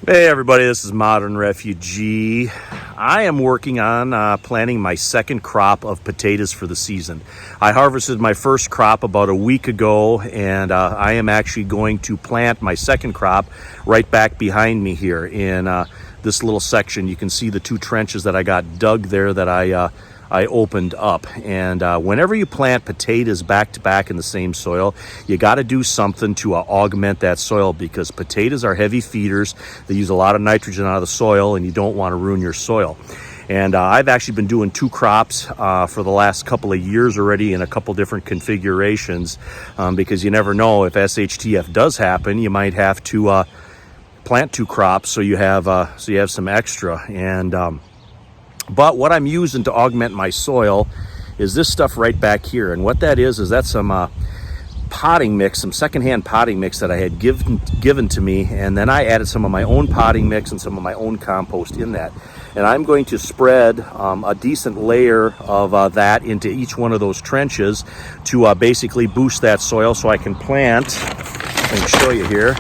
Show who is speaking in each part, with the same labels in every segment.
Speaker 1: Hey everybody, this is Modern Refugee. I am working on planting my second crop of potatoes for the season. I harvested my first crop about a week ago, and I am actually going to plant my second crop right back behind me here in this little section. You can see the two trenches that I got dug there that I opened up. And whenever you plant potatoes back to back in the same soil, you got to do something to augment that soil, because potatoes are heavy feeders. They use a lot of nitrogen out of the soil, and you don't want to ruin your soil. And I've actually been doing two crops for the last couple of years already in a couple different configurations, because you never know, if SHTF does happen, you might have to plant two crops so you have some extra. And but what I'm using to augment my soil is this stuff right back here. And what that is that's some potting mix, some secondhand potting mix that I had given to me. And then I added some of my own potting mix and some of my own compost in that. And I'm going to spread a decent layer of that into each one of those trenches to basically boost that soil so I can plant. I can show you here.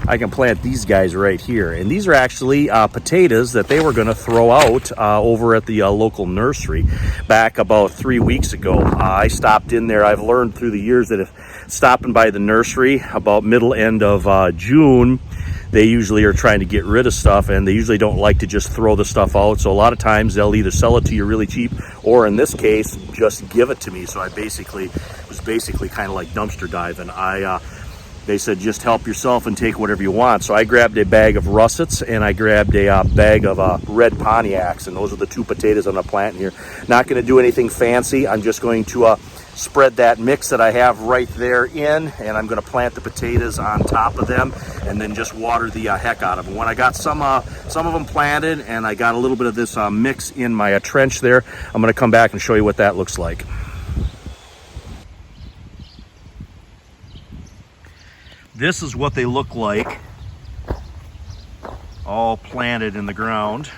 Speaker 1: I can plant these guys right here. And these are actually potatoes that they were going to throw out over at the local nursery back about 3 weeks ago. I stopped in there. I've learned through the years that if stopping by the nursery about end of June, they usually are trying to get rid of stuff, and they usually don't like to just throw the stuff out. So a lot of times they'll either sell it to you really cheap, or in this case, just give it to me. So I was basically kind of like dumpster diving. They said, just help yourself and take whatever you want. So I grabbed a bag of russets, and I grabbed a bag of red Pontiacs, and those are the two potatoes I'm going to plant here. Not going to do anything fancy. I'm just going to spread that mix that I have right there in, and I'm going to plant the potatoes on top of them, and then just water the heck out of them. When I got some of them planted, and I got a little bit of this mix in my trench there, I'm going to come back and show you what that looks like. This is what they look like, all planted in the ground.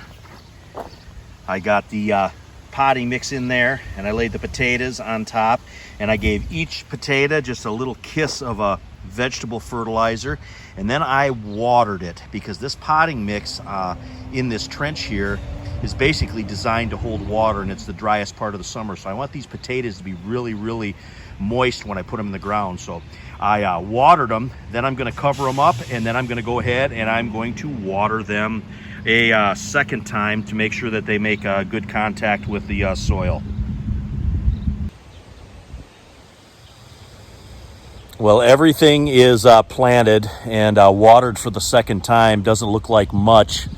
Speaker 1: I got the potting mix in there, and I laid the potatoes on top, and I gave each potato just a little kiss of a vegetable fertilizer, and then I watered it, because this potting mix in this trench here is basically designed to hold water, and it's the driest part of the summer. So I want these potatoes to be really, really moist when I put them in the ground. So I watered them, then I'm going to cover them up, and then I'm going to go ahead and I'm going to water them a second time to make sure that they make good contact with the soil. Well, everything is planted and watered for the second time. Doesn't look like much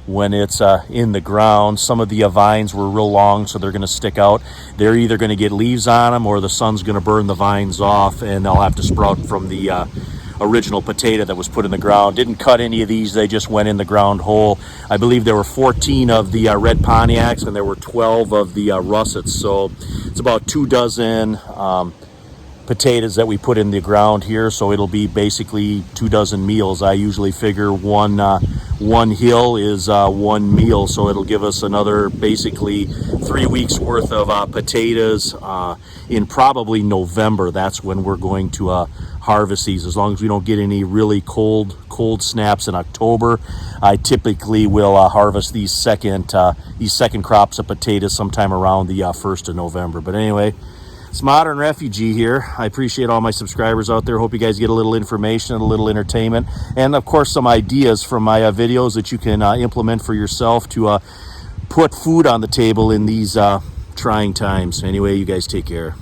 Speaker 1: when it's in the ground. Some of the vines were real long, so they're going to stick out. They're either going to get leaves on them, or the sun's going to burn the vines off, and they'll have to sprout from the original potato that was put in the ground. Didn't cut any of these, they just went in the ground whole. I believe there were 14 of the red Pontiacs, and there were 12 of the russets, so it's about 2 dozen potatoes that we put in the ground here. So it'll be basically 2 dozen meals. I usually figure one hill is 1 meal, so it'll give us another basically 3 weeks worth of potatoes in probably November. That's when we're going to harvest these, as long as we don't get any really cold snaps in October. I typically will harvest these second crops of potatoes sometime around the 1st of November. But anyway, it's Modern Refugee here. I appreciate all my subscribers out there. Hope you guys get a little information and a little entertainment, and of course some ideas from my videos that you can implement for yourself to put food on the table in these trying times. Anyway, you guys take care.